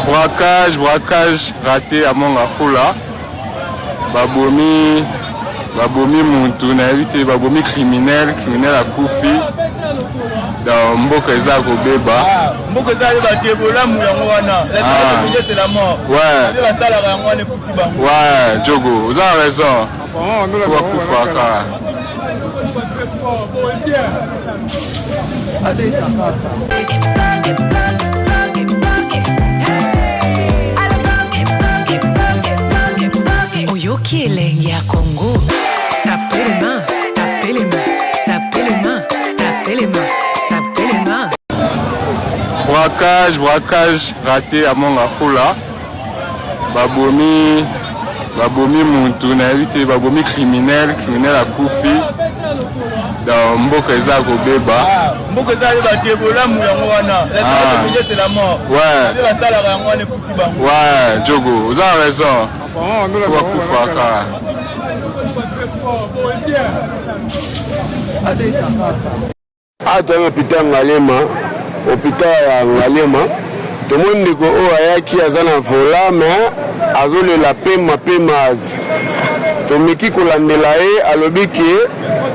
braquage raté à Mongafula. Babomi muntu na évité babomi criminel à Koufi. Dans Mboka eza kobeba. Mboka eza ba debola mu yango wana. C'est la mort. Ouais. Ba sala yango wana futi bango. Ouais, Djogo, vous avez raison. Kwa kufaka. Oyoki elengi ya Congo. Tapez les mains, tapez les mains, tapez les mains, tapez les mains, tapez les mains. Braquage raté à Mongafula. Babomi muntu na évité babomi criminel à Koufi. Dans Mboka eza kobeba. Mboka eza ba debola mu yango wana. C'est la mort. Ouais. Ba sala yango wana futi bango. Ouais, Djogo, vous avez raison. Kwa kufaka. Ata hôpital Ngalema, hôpital ya Ngalema. Tout le monde dit que ayaki azana vola mais azole la pema tomeki kolandela ye alobi ke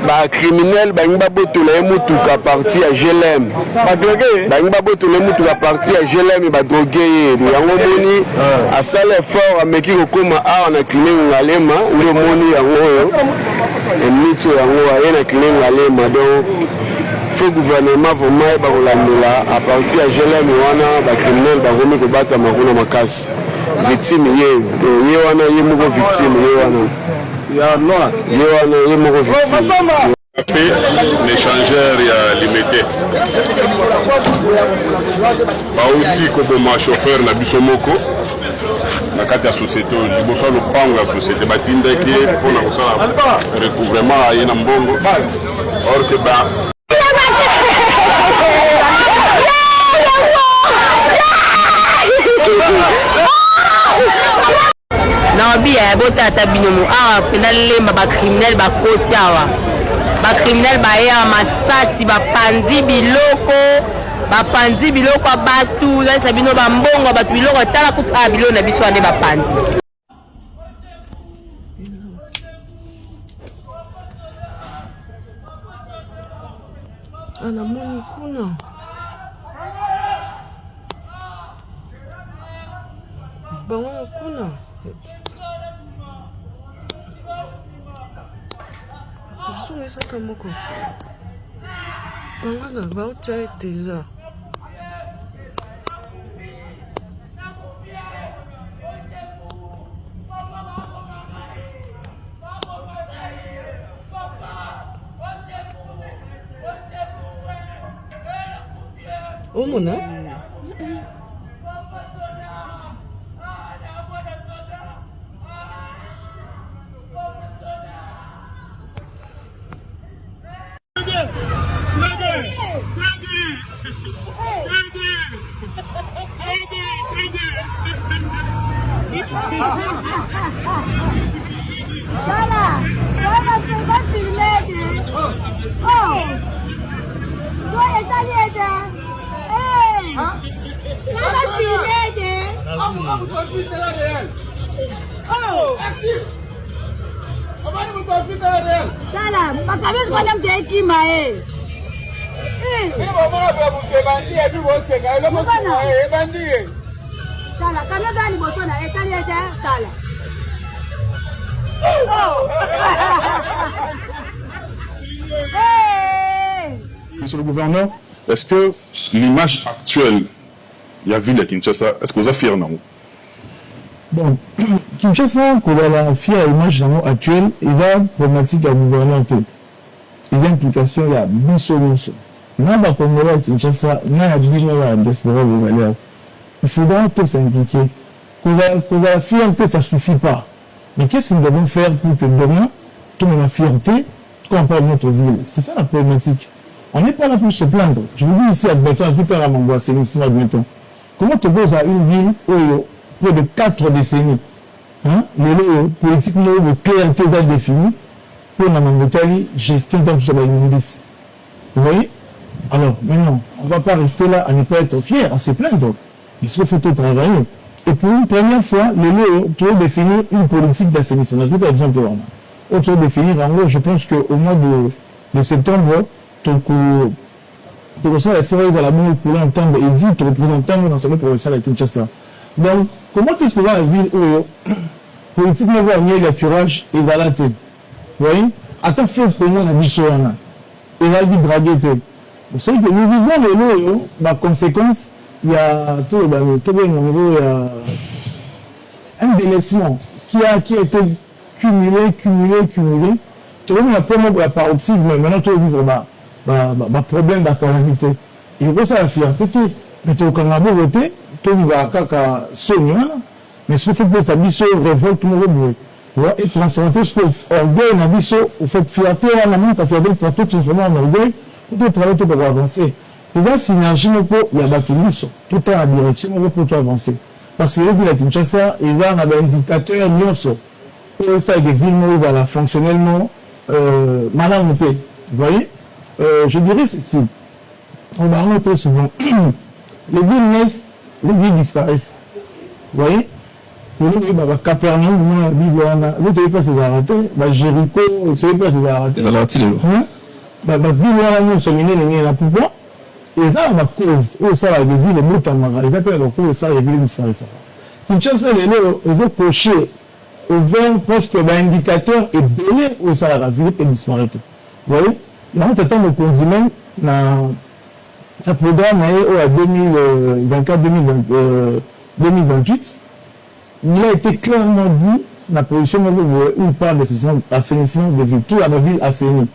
ba criminel bangi babotola ye mutuka parti ya GLM bangi babotola ye mutuka parti ya GLM ba drogué ye yango moni asala effort ameki kokoma awa na clinique Ngalema ndio moni yango oyo emito yango aye na clinique Ngalema donc le gouvernement vraiment ba kolandela a partir ya GLM wana ba criminel ba komi kobata makuna makasi victime ye wana ye moko victime ye wana l'échangeur est limité. Aussi comme chauffeur na bisomoko na kati ya société liboso lopango ya société batindaki mpona kosala recouvrement aye na mbongo or que Nabi ya bota tabinomo awa pena lemba ba criminel ba koti awa ba criminel ba ya masasi ba panzi biloko batu na sabino ba mbongo batu biloko tala ku abilo na biso ane ba panzi ana moni kuna bango kuna Sunga saka moko bangala baucha deja omona Monsieur le gouverneur, est-ce que l'image actuelle, il y a vu les Kinshasa, est-ce que vous êtes fiers non? Bon, Kinshasa, qu'on a la fière image actuelle, il y a une problématique à gouvernement. Il y a une implication, il y a une solution. N'a pas comme le Kinshasa, n'a pas de diaspora. Il faudra tous s'impliquer. Qu'on a la fierté, ça ne suffit pas. Mais qu'est-ce que nous devons faire pour que demain, tout le monde a fierté, tout le monde parle de notre ville? C'est ça la problématique. On n'est pas là pour se plaindre. Je vous dis ici, admettons, un super Amangwa, c'est ici, admettons. Comment tu poses à une ville où près de 4 décennies, hein, les politiques de clientèle sont définies pour la gestion d'un social ministre. Vous voyez? Alors, maintenant, on ne va pas rester là à ne pas être fier, à se plaindre. Il faut faire tout travailler. Et pour une première fois, tu veux définir une politique d'assainissement. Je vais par exemple, tu veux définir, en gros, je pense qu'au mois de septembre, tu ressens la forêt dans la bonne pour l'entendre et dit tu représentant dans ce provincial à Kinshasa. Donc, comment est-ce que la ville politique ne va nier le curage et la latte? Vous voyez? À ta faute pour moi, la bichouana. Et la vie draguée. Vous savez que nous vivons de l'eau, la conséquence, il y a tout il y a un délaissement qui a été cumulé. Tu vois, on a pas de paroxysme, maintenant tu vivre problème de calamité. Et pour ça, la fierté, mais tu as voté, tu vas à Sonia, mais ce que c'est ça, biso révolte, tout le monde. Et transformer ce orgueil dans biso, cette fierté, on a mis ta fierté pour tout transformer en orgueil, pour travailler pour avancer. C'est ça, synergie, il y a battu tout est en direction pour tout avancer. Parce que vu la Kinshasa, ils ont un indicateur nyonso. Et ça, il y a des villes voilà, fonctionnellement, madame, vous voyez? Je dirais ceci. On va remonter souvent. Les villes naissent, les villes disparaissent. Vous voyez? Capernaum, la Bible, vous ne savez pas ces arrêtés. Jéricho, vous ne savez pas ces arrêtés. La ville, nous sommes menés dans pouvoir. Et ça, on a cause. Où ça, les villes, les mots, ils appellent le coup, ça, les villes disparaissent. Kinshasa, ils vont cocher ouvert presque l'indicateur est belé où ça, la ville est disparaître. Vous voyez? Il y a un temps de condiment dans le programme à 2024-2028. Il a été clairement dit la position où il parle de l'assainissement des villes, tout la ville assainie.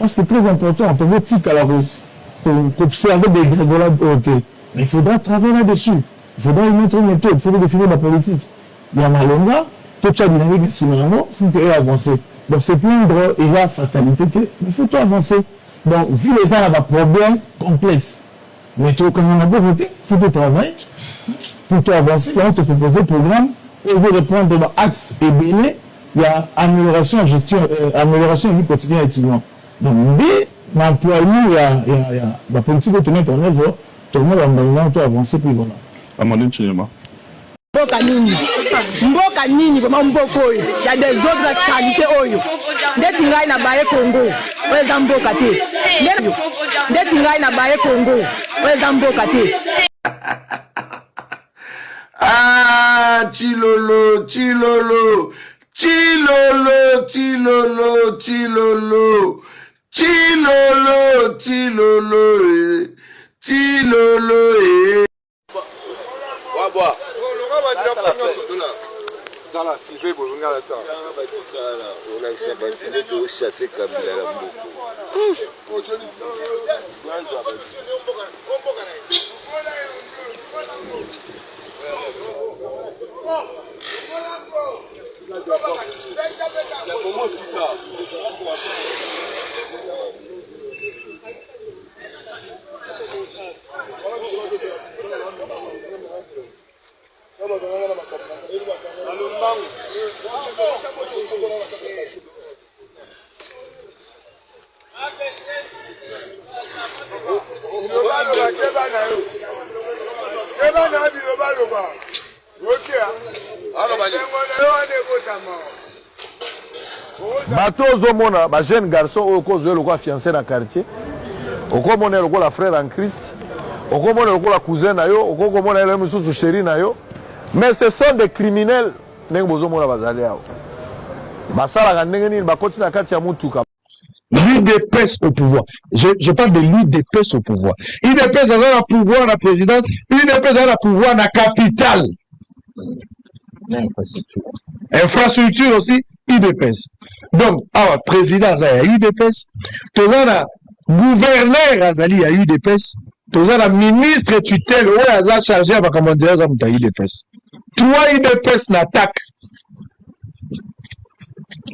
C'est très important en tant que type à la rose pour observer des grégolades hautées. Mais il faudra travailler là-dessus. Il faudra y mettre une méthode, il faudra définir la politique. Il y a Malonga, toute la dynamique de Simerano, il faut avancer. Donc c'est plaindre et la fatalité, mais il faut tout avancer. Donc, vu les gens, il y a un problème complexe. Mais quand on a beau voter, il faut tout travailler. Pour tout avancer, on te propose un programme, on veut répondre à l'axe et béné, il y a amélioration en gestion, amélioration de vie quotidienne étudiant. Donc, dès l'emploi, il y a la politique de te mettre en œuvre, tout le monde va avancer, puis voilà. Amandine Chilema. Mboka nini kwa mboka oyo ya des autres qualités oyo ndeti ngai na baye Congo weza mboka te ndeti ngai na baye Congo weza mboka te. Ah, Chilolo, Chilolo, Chilolo, Chilolo, Chilolo, Chilolo, Chilolo, Chilolo. Wabwa. Zala, si fait pour venir là-dedans. Zala, on a ça, on a chasser comme la mouko. bato ozomona ba jeune garçon oyo kozwe lokola fiancé na quartier okomona lokola frère en Christ okomona lokola cousin na yo okomona ele mususu chéri na yo mais ce sont des criminels ndenge bozomona bazali awo basalaka ndenge nini bakoti na kati ya mutuka. L'UDPS au pouvoir. Je parle de l'UDPS au pouvoir. l'UDPS a le pouvoir à la présidence, l'UDPS a le pouvoir à la capitale. Infrastructure aussi, UDPS. Donc, la présidence a UDPS, tout ça, gouverneur Azali a UDPS, tout ça, la ministre tutelle, ouais, a chargé à commander à UDPS. Trois UDPS n'attaquent.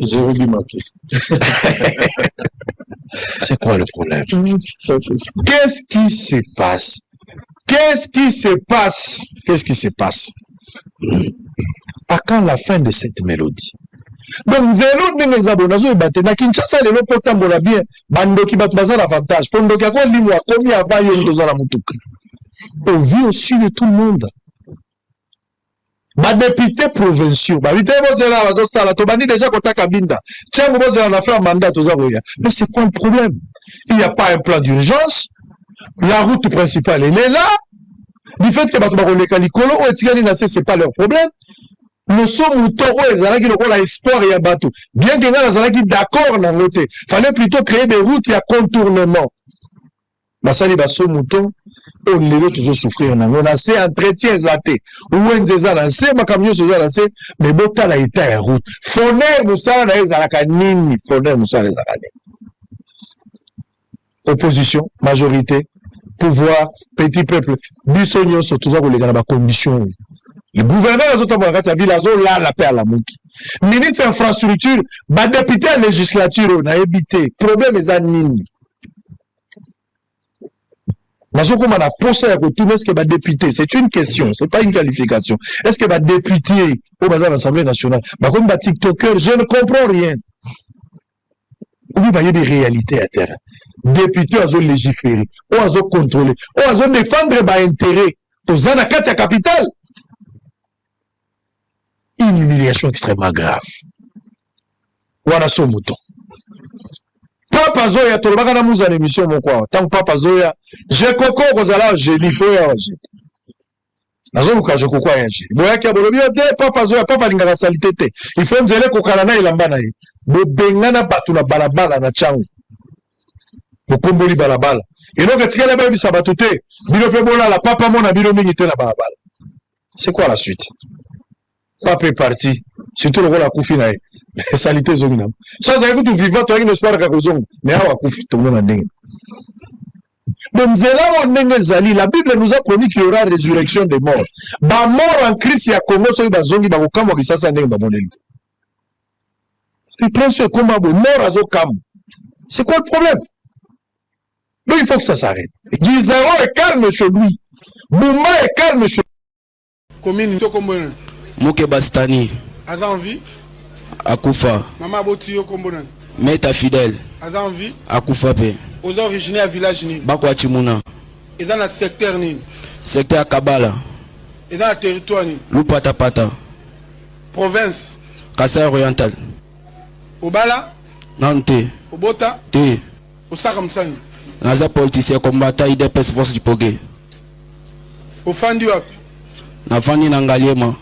J'ai oublié marqué. C'est quoi le problème? Qu'est-ce qui se passe? Qu'est-ce qui se passe? Qu'est-ce qui se passe? À quand la fin de cette mélodie? Donc, zéro de mes abonnés, ils battent. Na Kinshasa, les lots potambola bien. Bando qui battent bazar l'avantage. Pondo qui a quoi l'imoa, combien avant yon dans la moutouk. On vit au-dessus de tout le monde. badéputé provinciaux babité bozela bazosala tobandi déjà kotaka binda tiango bozela na fin mandat toza koya. Mais c'est quoi le problème? Il n'y a pas un plan d'urgence, la route principale elle est là, du fait que bato bakoleka likolo o etikali na c'est pas leur problème. Nous sommes au ezalaki lokola espoir ya bato, bien que nga nazalaki d'accord na ngote, fallait plutôt créer des routes ya contournement. Basali baso mouton on lelo toujours souffrir na ngona c'est entretien zaté ouenze za na c'est makamyo so za na c'est mais bota la état ya route foner musala na ezalaka nini foner musala ezalaka nini. Opposition majorité pouvoir petit peuple biso nyonso toza kolega na ba conditions. Le gouverneur azotambola kati ya ville azola la paix à la muki ministre infrastructure ba député à législature na ebité problème eza nini. Est-ce que va député, c'est une question, c'est pas une qualification. Est-ce que va député au bazar de l'Assemblée nationale, comme va TikToker, je ne comprends rien. Oui, il y a des réalités à terre. Député à légiférer, ou à contrôler, ou à défendre les intérêts aux anakats à capitale. Une humiliation extrêmement grave. Voilà son mouton. Papa Zoya, tu vas dans une émission, mon quoi. Tant que Papa Zoya, j'ai coco, Rosala, j'ai l'ifo, Nazo je coco, j'ai. Boya qui a bolobio, Papa Zoya, Papa Lingara salité. Il faut me dire que Kalana et Lambana. Bengana batula balabala na changu. Mokomboli balabala. Et donc, tu as la baby sabatute. Bilopebola, la papa mon a bilomité la balabala. C'est quoi la suite? Papa est parti. Surtout le rôle à Koufinae. Salité Zomina. Ça, vous avez tout vivant, tu as une espoir à Kozong. Mais à Koufi, tout le monde a dingue. Donc, la Bible nous a promis qu'il y aura résurrection des morts. Ba mort en Christ, il y a Congo, il y a Zongi, il y a Okamo, qui s'est donné. Il prend ce combat, mort à Zokam. C'est quoi le problème? Donc, il faut que ça s'arrête. Gizaro est calme chez lui. Boumba est calme chez lui. Commune, Mouke Bastani. Aza envie? Akufa. Maman Botiyo Kombonan. Meta fidèle. Aza envie? Akufa pe. Aux originaires village ni. Bakwa Chimuna. Ils ont un secteur ni. Secteur Kabala. Ils ont un territoire ni. Lupata Pata. Province. Kasai Oriental. Obala? Nante. Obota? Te. Osakamsani. Naza politicien combattant IDPS force du Pogé. Ofandi wapi? Nafandi na Ngaliema.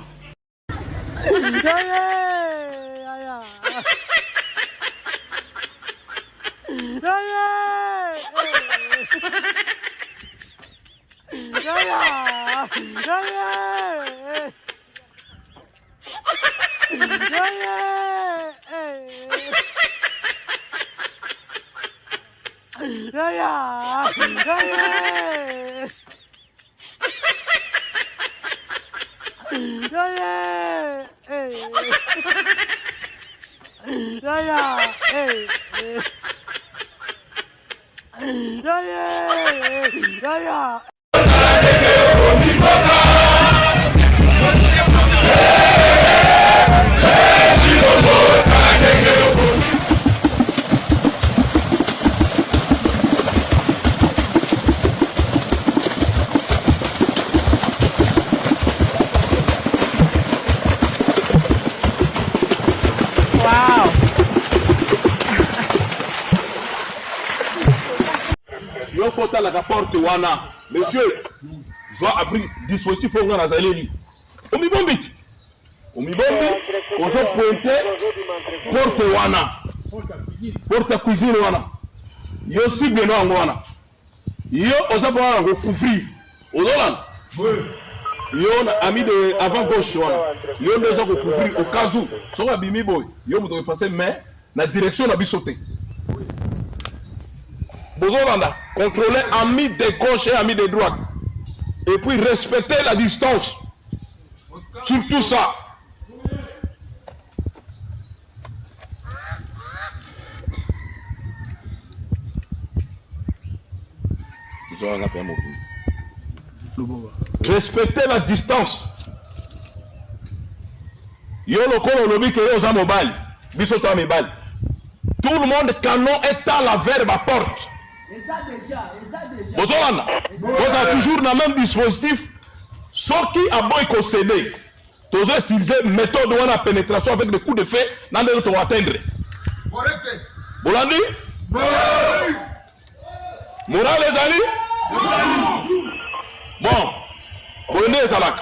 La porte wana monsieur zo abri dispositif on a zaleli omi bombi ozo pointer porte wana porte cuisine wana yo cible no ngwana yo ozo ba ko couvrir ozolan yo na ami de avant gauche wana yo ndozo ko couvrir au cas où so ba bimi boy yo muto effacer mais na direction na bisoté. Bozolanda, contrôler amis de gauche et amis de droite. Et puis respecter la distance. Surtout ça. Respecter la distance. Yo le colo lobi que yo za mobile. Bisota mobile. Tout le monde canon est à la vers ma porte. Vous avez toujours le même dispositif, ce qui a beau concédé. Tous utiliser méthode de pénétration avec des coups de feu dans le temps atteindre. Bolandi? Moral les amis? Bon, Bolandi et Salak.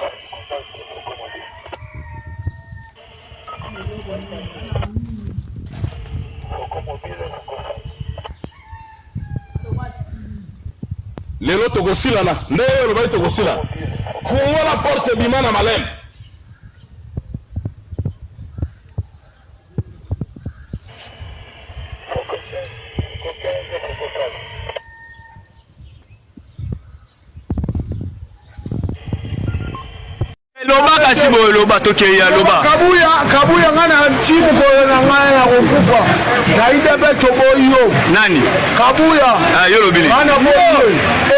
Les lots togosila na, le lots togosila. Fungwa la porte bimana malem. Loba kasi boy loba tokeya loba kabuya ngana timu boyo na ngana na kukufa na ide beto boyo nani kabuya yo lobili ngana boyo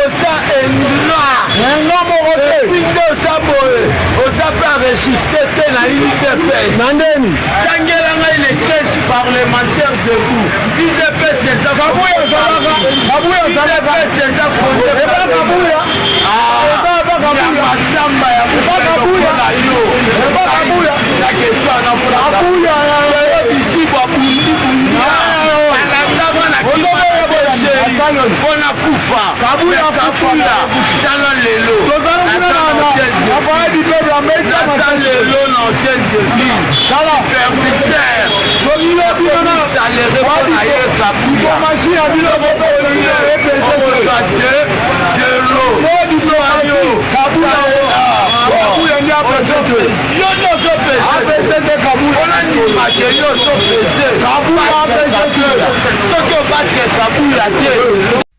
osa endra ngamo kote pinde sa boyo osa pas résister te na IDPS nandeni tangela ngai les caisses parlementaires de vous IDPS c'est ça kabuya zalaka c'est ça fondé kabuya masamba ya kabuya la question na kabuya ici kwa bundi mpona kufa kabuya tala lelo lelo na hotel de ville superviseur salaire mpona ye kabuya soki obatre kabuya te